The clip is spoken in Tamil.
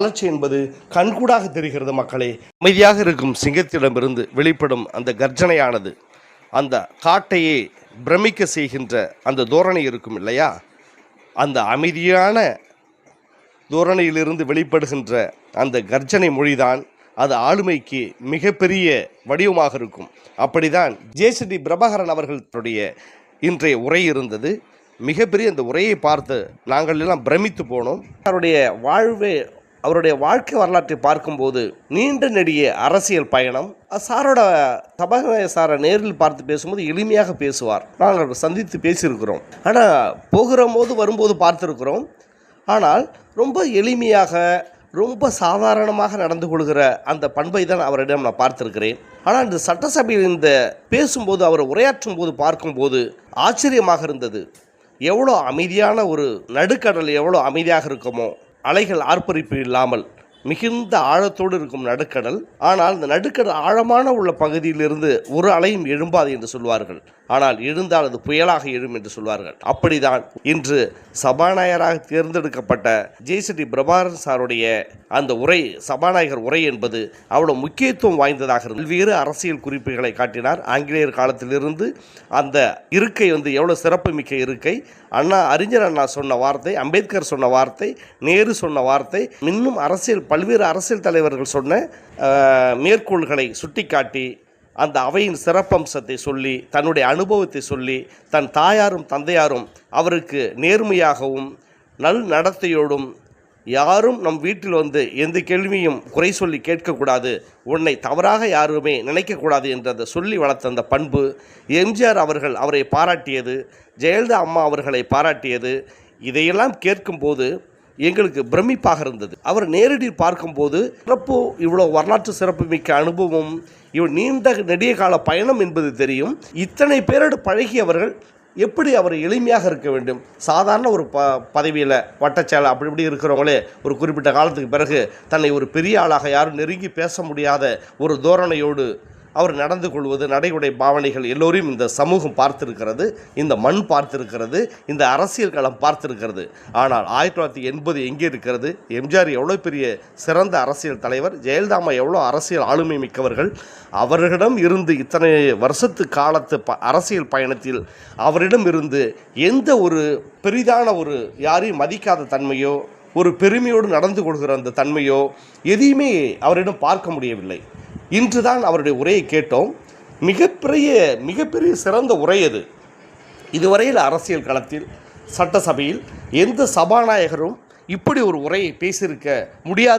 வளர்ச்சி என்பது கண்கூடாக தெரிகிறது. மக்களே, அமைதியாக இருக்கும் சிங்கத்திடமிருந்து வெளிப்படும் அந்த கர்ஜனையானது அந்த காட்டையே பிரமிக்க செய்கின்ற அந்த தோரணை இருக்கும் இல்லையா? அந்த அமைதியான தோரணையிலிருந்து வெளிப்படுகின்ற அந்த கர்ஜனை மொழிதான் அது ஆளுமைக்கு மிகப்பெரிய வடிவமாக இருக்கும். அப்படிதான் ஜேசிடி பிரபாகரன் அவர்களுடைய இன்றைய உரை இருந்தது. மிகப்பெரிய அந்த உரையை பார்த்து நாங்கள் எல்லாம் பிரமித்து போனோம். அவருடைய வாழ்க்கை வரலாற்றை பார்க்கும்போது நீண்ட நெடிய அரசியல் பயணம். சாரோட சபாநாயகர் சாரை நேரில் பார்த்து பேசும்போது எளிமையாக பேசுவார். நாங்கள் சந்தித்து பேசியிருக்கிறோம். ஆனால் போகிற போது வரும்போது பார்த்துருக்கிறோம். ஆனால் ரொம்ப எளிமையாக ரொம்ப சாதாரணமாக நடந்து கொள்கிற அந்த பண்பை தான் அவரிடம் நான் பார்த்துருக்கிறேன். ஆனால் இந்த சட்டசபையில் இந்த பேசும்போது அவர் உரையாற்றும் போது பார்க்கும்போது ஆச்சரியமாக இருந்தது. எவ்வளோ அமைதியான ஒரு நடுக்கடல் எவ்வளோ அமைதியாக இருக்குமோ, அலைகள் ஆர்ப்பரிப்பு இல்லாமல் மிகுந்த ஆழத்தோடு இருக்கும் நடுக்கடல். ஆனால் இந்த நடுக்கடல் ஆழமான உள்ள பகுதியிலிருந்து ஒரு அலையும் எழும்பாது என்று சொல்வார்கள். ஆனால் எழுந்தால் அது புயலாக எழும் என்று சொல்வார்கள். அப்படிதான் இன்று சபாநாயகராக தேர்ந்தெடுக்கப்பட்ட ஜேசிடி பிரபாகரன் சாருடைய அந்த உரை, சபாநாயகர் உரை என்பது அவ்வளோ முக்கியத்துவம் வாய்ந்ததாக இருந்தது. பல்வேறு அரசியல் குறிப்புகளை காட்டினார். ஆங்கிலேயர் காலத்திலிருந்து அந்த இருக்கை எவ்வளோ சிறப்பு மிக்க இருக்கை, அறிஞர் அண்ணா சொன்ன வார்த்தை, அம்பேத்கர் சொன்ன வார்த்தை, நேரு சொன்ன வார்த்தை, இன்னும் பல்வேறு அரசியல் தலைவர்கள் சொன்ன மேற்கோள்களை சுட்டிக்காட்டி அந்த அவையின் சிறப்பம்சத்தை சொல்லி, தன்னுடைய அனுபவத்தை சொல்லி, தன் தாயாரும் தந்தையாரும் அவருக்கு நேர்மையாகவும் நல் நடத்தையோடும், யாரும் நம் வீட்டில் எந்த கேள்வியும் குறை சொல்லி கேட்கக்கூடாது, உன்னை தவறாக யாருமே நினைக்கக்கூடாது என்றதை சொல்லி வளர்த்த அந்த பண்பு, எம்ஜிஆர் அவர்கள் அவரை பாராட்டியது, ஜெயலலிதா அம்மா அவர்களை பாராட்டியது, இதையெல்லாம் கேட்கும்போது எங்களுக்கு பிரமிப்பாக இருந்தது. அவர் நேரடியில் பார்க்கும்போது இவ்வளோ வரலாற்று சிறப்பு மிக்க அனுபவம், நீண்ட நெடிய கால பயணம் என்பது தெரியும். இத்தனை பேரோடு பழகியவர்கள் எப்படி அவர் எளிமையாக இருக்க வேண்டும்? சாதாரண ஒரு பதவியில் வட்டச்சேலை அப்படி இப்படி இருக்கிறவங்களே ஒரு குறிப்பிட்ட காலத்துக்கு பிறகு தன்னை ஒரு பெரிய ஆளாக யாரும் நெருங்கி பேச முடியாத ஒரு தோரணையோடு அவர் நடந்து கொள்வது, நடைமுறை பாவனைகள் எல்லோரையும் இந்த சமூகம் பார்த்திருக்கிறது, இந்த மண் பார்த்திருக்கிறது, இந்த அரசியல் களம் பார்த்திருக்கிறது. ஆனால் 1980 எங்கே இருக்கிறது? எம்ஜிஆர் எவ்வளோ பெரிய சிறந்த அரசியல் தலைவர், ஜெயலலிதா எவ்வளோ அரசியல் ஆளுமை மிக்கவர்கள். அவர்களிடம் இருந்து இத்தனை வருஷத்து காலத்து அரசியல் பயணத்தில் அவரிடம் இருந்து எந்த ஒரு பெரிதான ஒரு யாரையும் மதிக்காத தன்மையோ, ஒரு பெருமையோடு நடந்து கொள்கிற அந்த தன்மையோ எதையுமே அவரிடம் பார்க்க முடியவில்லை. இன்று தான் அவருடைய உரையை கேட்டோம். மிகப்பெரிய சிறந்த உரை அது. இதுவரையில் அரசியல் களத்தில் சட்டசபையில் எந்த சபாநாயகரும் இப்படி ஒரு உரையை பேசியிருக்க முடியாது.